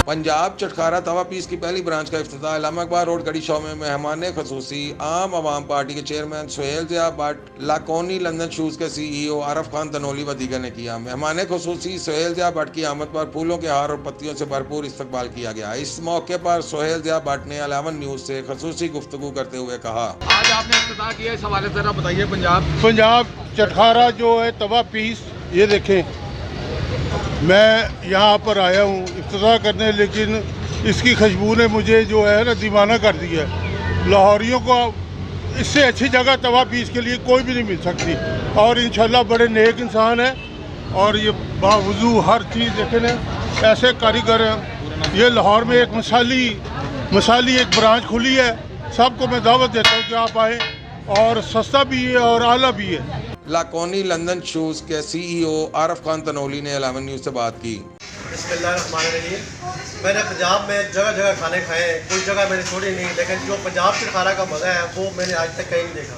पंजाब चटखारा तवा piece की पहली branch का इफ्तिताह इलामा इकबाल रोड गढ़ी शो में मेहमान खसूसी आम आवाम पार्टी के chairman Suhail Zia Bhatt, Laconi London shoes के CEO आरफ खान तनोली व दीगर ने किया। मेहमान खसूसी सुहेल ज़िया भट्ट की आमद पर फूलों के हार और पत्तियों से भरपूर इस्तकबाल किया गया। इस मौके पर सुहेल ज़िया भट्ट ने 11 न्यूज़ से खसूसी गुफ्तगू करते हुए कहा, आज आपने इफ्तिताह किया, इस हवाले से बताइए। पंजाब चटखारा जो है तवा पीस, ये देखें, मैं यहाँ पर आया हूँ इफ्तिताह करने, लेकिन इसकी खुशबू ने मुझे जो है ना दीवाना कर दिया है। लाहौरियों को इससे अच्छी जगह तवा पीस के लिए कोई भी नहीं मिल सकती, और इंशाल्लाह बड़े नेक इंसान है, और ये बावजू हर चीज़ देखें ना, ऐसे कारीगर हैं। ये लाहौर में एक मिसाली एक ब्रांच खुली है। सबको मैं दावत देता हूँ कि आप आएँ, और सस्ता भी है और आला भी है। लाकोनी लंदन शूज़ के CEO आरफ खान तनोली ने 11 न्यूज़ से बात की। बिस्मिल्लाहिर्रहमानिर्रहीम। मैंने पंजाब में जगह जगह खाने खाए, कोई जगह मैंने छोड़ी नहीं, लेकिन जो पंजाब चटखारा का मज़ा है वो मैंने आज तक कहीं नहीं देखा।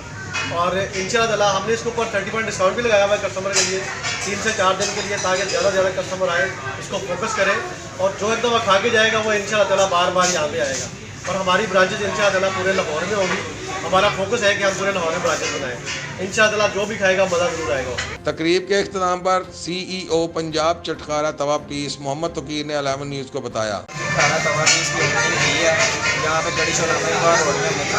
और इंशाअल्लाह हमने इसके ऊपर 30% डिस्काउंट भी लगाया हुआ है कस्टमर के लिए 3 से 4 दिन के लिए, ताकि ज़्यादा से ज़्यादा कस्टमर आए, इसको फोकस करें, और जो एक दफ़ा खा के जाएगा वो इंशाअल्लाह बार बार यहाँ पे आएगा। और हमारी ब्रांचेज इंशाअल्लाह पूरे लाहौर में होगी। हमारा फोकस है कि हम पूरे लाहौर में ब्रांचेज बनाएं। इंशाअल्लाह जो भी खाएगा मज़ा ज़रूर आएगा। तकरीब के इख्तिताम पर CEO पंजाब चटखारा तवा पीस मोहम्मद तकीर ने 11 न्यूज़ को बताया, चटखारा तवा पीस की ओपनिंग की है यहाँ पे गढ़ी शोला रोड में मुझे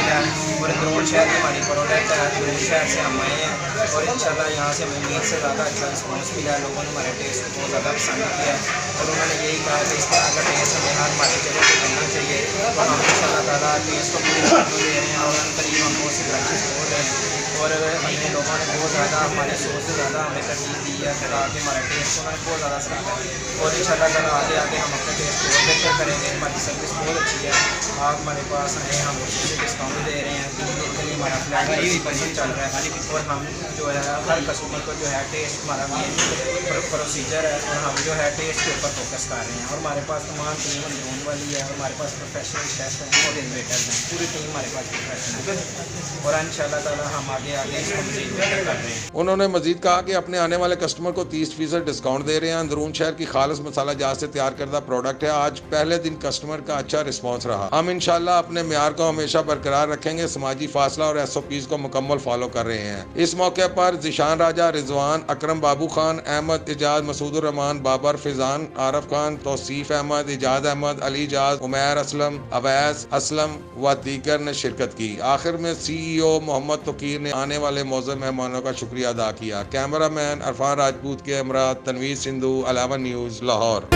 है, और अंदरून शहर की हमारी प्रोडक्ट है, अंदरून शहर से हम आए हैं, और इंशाल्लाह यहाँ से हमें उम्मीद से ज़्यादा अच्छा रिस्पॉन्स मिला है। लोगों ने हमारे टेस्ट को बहुत ज़्यादा पसंद किया है, और उन्होंने यही कहा कि इस तरह का टेस्ट हमें हर हमारी जगह पर करना चाहिए। और हम इंशाल्लाह ताला टेस्ट को पूरी दे रहे हैं, और करीब हम बहुत सी ब्रांचेस खोल रहे हैं, और हमें लोगों ने बहुत ज़्यादा हमारे सोच से ज़्यादा हमें तरजीह दी है, ताकि हमारे टेस्ट को उन्होंने बहुत ज़्यादा सराहा है। और इंशाल्लाह ताला आगे आगे हम अपने टेस्ट को बेहतर करेंगे। हमारी सर्विस बहुत अच्छी है, आप हमारे पास आए, हम उससे डिस्काउंट दे रहे हैं, 3 दिन के लिए हमारा फ्लैट 20% चल रहा है, और हम जो है हर कस्टमर को जो है टेस्ट हमारा मेन प्रोसीजर है, और हम जो है टेस्ट के ऊपर फोकस कर रहे हैं। और हमारे पास तमाम टीम अंदरून वाली है, और हमारे पास प्रोफेशनल शेफ हैं और इन्वेटर्स हैं, पूरी टीम हमारे पास प्रोफेशनल है, और इंशाल्लाह ताला हम आगे इसको मज़ीद बेहतर कर रहे हैं। उन्होंने मजीद कहा कि अपने आने वाले कस्टमर को 30% डिस्काउंट दे रहे हैं। अंदरून शहर की खालिस मसाला जात से तैयार करदा प्रोडक्ट है। आज पहले दिन कस्टमर का अच्छा रिस्पांस रहा। हम इंशाल्लाह अपने म्यार को हमेशा बरकरार रखेंगे, समाजी फासला और SOPs को मुकम्मल फॉलो कर रहे हैं। इस मौके पर जिशान राजा, रिजवान, अकरम बाबू खान, अहमद इजाज, मसूदुर रहमान, बाबर, फिजान, आरफ खान, तौसीफ अहमद, इजाज अहमद, अली इजाज, उमैर असलम, अवैस असलम व दीगर ने शिरकत की। आखिर में CEO मोहम्मद तकीर ने आने वाले मौजूद मेहमानों का शुक्रिया अदा किया। कैमरा मैन अरफान राजपूत के हमरा तनवीर सिंधु, 11 न्यूज़, लाहौर।